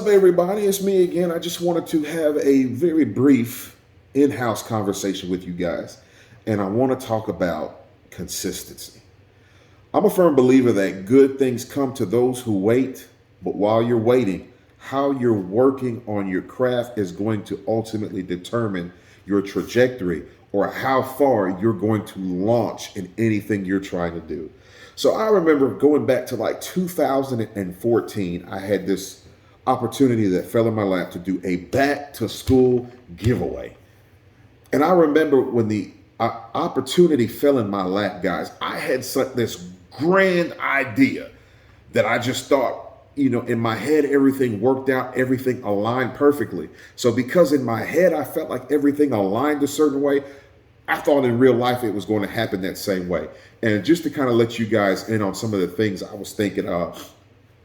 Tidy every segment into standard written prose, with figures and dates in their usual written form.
up, everybody? It's me again. I just wanted to have a very brief in-house conversation with you guys, and I want to talk about consistency. I'm a firm believer that good things come to those who wait, but while you're waiting, how you're working on your craft is going to ultimately determine your trajectory or how far you're going to launch in anything you're trying to do. So I remember going back to like 2014, I had this opportunity that fell in my lap to do a back to school giveaway. And I remember when the opportunity fell in my lap, guys, I had such this grand idea that I just thought, in my head, everything worked out, everything aligned perfectly. So because in my head, I felt like everything aligned a certain way, I thought in real life it was going to happen that same way. And just to kind of let you guys in on some of the things I was thinking of,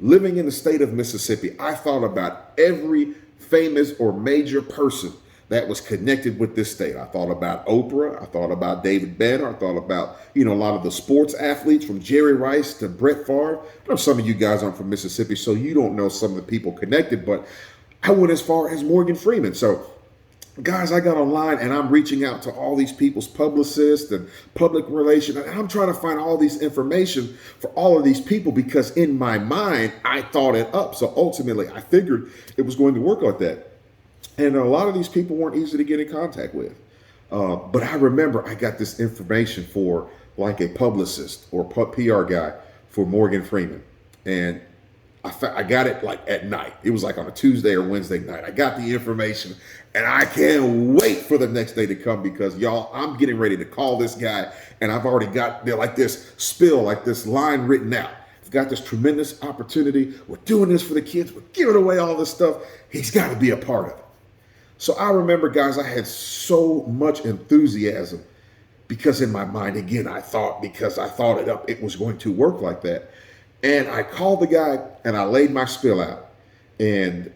living in the state of Mississippi, I thought about every famous or major person that was connected with this state. I thought about Oprah. I thought about David Banner. I thought about, a lot of the sports athletes from Jerry Rice to Brett Favre. I know some of you guys aren't from Mississippi, so you don't know some of the people connected, but I went as far as Morgan Freeman. So guys, I got online and I'm reaching out to all these people's publicists and public relations, and I'm trying to find all these information for all of these people because in my mind, I thought it up. So ultimately, I figured it was going to work like that. And a lot of these people weren't easy to get in contact with. But I remember I got this information for like a publicist or PR guy for Morgan Freeman. And I got it like at night. It was like on a Tuesday or Wednesday night. I got the information and I can't wait for the next day to come because y'all, I'm getting ready to call this guy and I've already got there like this spill, like this line written out. I've got this tremendous opportunity. We're doing this for the kids. We're giving away all this stuff. He's got to be a part of it. So I remember, guys, I had so much enthusiasm because in my mind, again, because I thought it up, it was going to work like that. And I called the guy and I laid my spill out. And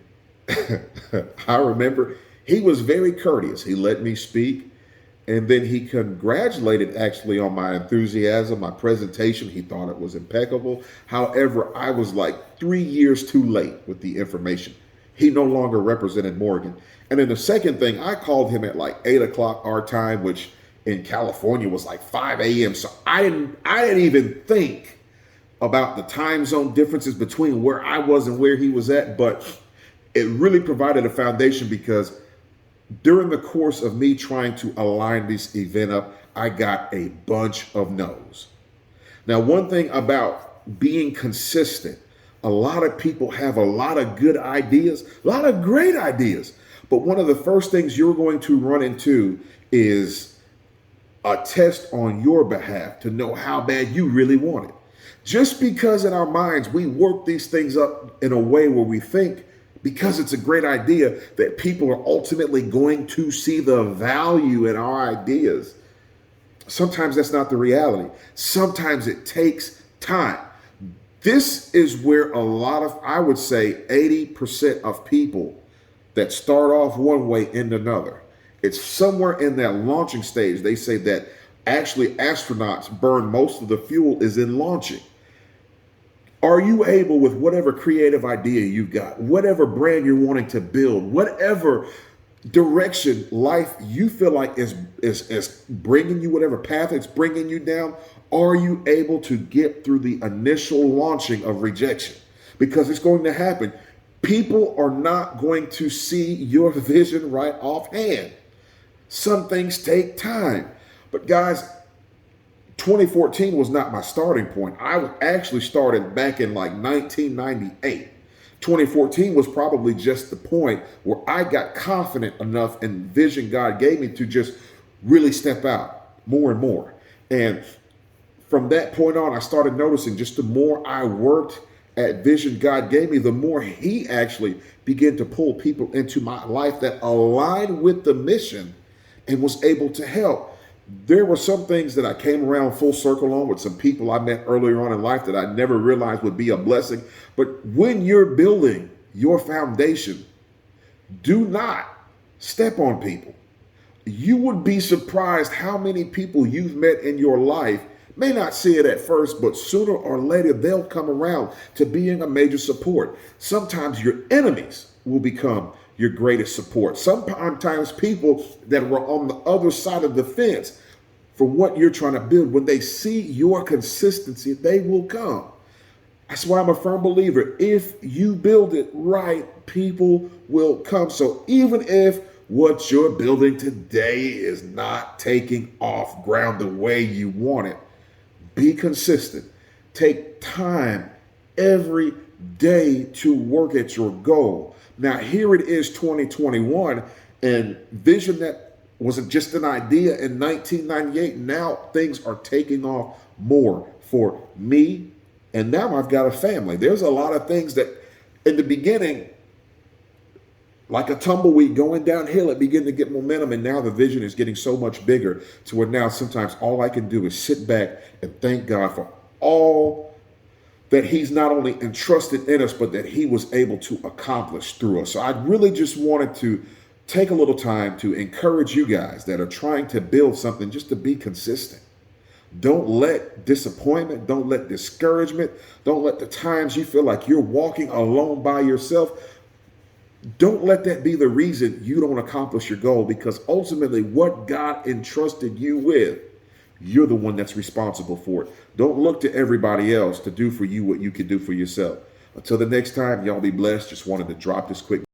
I remember he was very courteous. He let me speak. And then he congratulated actually on my enthusiasm, my presentation. He thought it was impeccable. However, I was like 3 years too late with the information. He no longer represented Morgan. And then the second thing, I called him at like 8 o'clock our time, which in California was like 5 a.m. So I didn't even think about the time zone differences between where I was and where he was at. But it really provided a foundation because during the course of me trying to align this event up, I got a bunch of no's. Now, one thing about being consistent, a lot of people have a lot of good ideas, a lot of great ideas. But one of the first things you're going to run into is a test on your behalf to know how bad you really want it. Just because in our minds we work these things up in a way where we think because it's a great idea that people are ultimately going to see the value in our ideas. Sometimes that's not the reality. Sometimes it takes time. This is where a lot of, I would say 80% of people that start off one way end another. It's somewhere in that launching stage. They say that actually astronauts burn most of the fuel is in launching. Are you able with whatever creative idea you've got, whatever brand you're wanting to build, whatever direction life you feel like is bringing you, whatever path it's bringing you down, are you able to get through the initial launching of rejection? Because it's going to happen. People are not going to see your vision right offhand. Some things take time. But guys, 2014 was not my starting point. I actually started back in like 1998. 2014 was probably just the point where I got confident enough in vision God gave me to just really step out more and more. And from that point on, I started noticing just the more I worked at vision God gave me, the more he actually began to pull people into my life that aligned with the mission and was able to help. There were some things that I came around full circle on with some people I met earlier on in life that I never realized would be a blessing. But when you're building your foundation, do not step on people. You would be surprised how many people you've met in your life May not see it at first, but sooner or later they'll come around to being a major support. Sometimes your enemies will become your greatest support. Sometimes people that were on the other side of the fence for what you're trying to build, when they see your consistency, they will come. That's why I'm a firm believer. If you build it right, people will come. So even if what you're building today is not taking off ground the way you want it, be consistent. Take time every day to work at your goal. Now, here it is, 2021, and vision that wasn't just an idea in 1998. Now things are taking off more for me. And now I've got a family. There's a lot of things that in the beginning, like a tumbleweed going downhill, it began to get momentum. And now the vision is getting so much bigger to where now sometimes all I can do is sit back and thank God for all that he's not only entrusted in us, but that he was able to accomplish through us. So I really just wanted to take a little time to encourage you guys that are trying to build something just to be consistent. Don't let disappointment, don't let discouragement, don't let the times you feel like you're walking alone by yourself, don't let that be the reason you don't accomplish your goal, because ultimately what God entrusted you with, you're the one that's responsible for it. Don't look to everybody else to do for you what you can do for yourself. Until the next time, y'all be blessed. Just wanted to drop this quick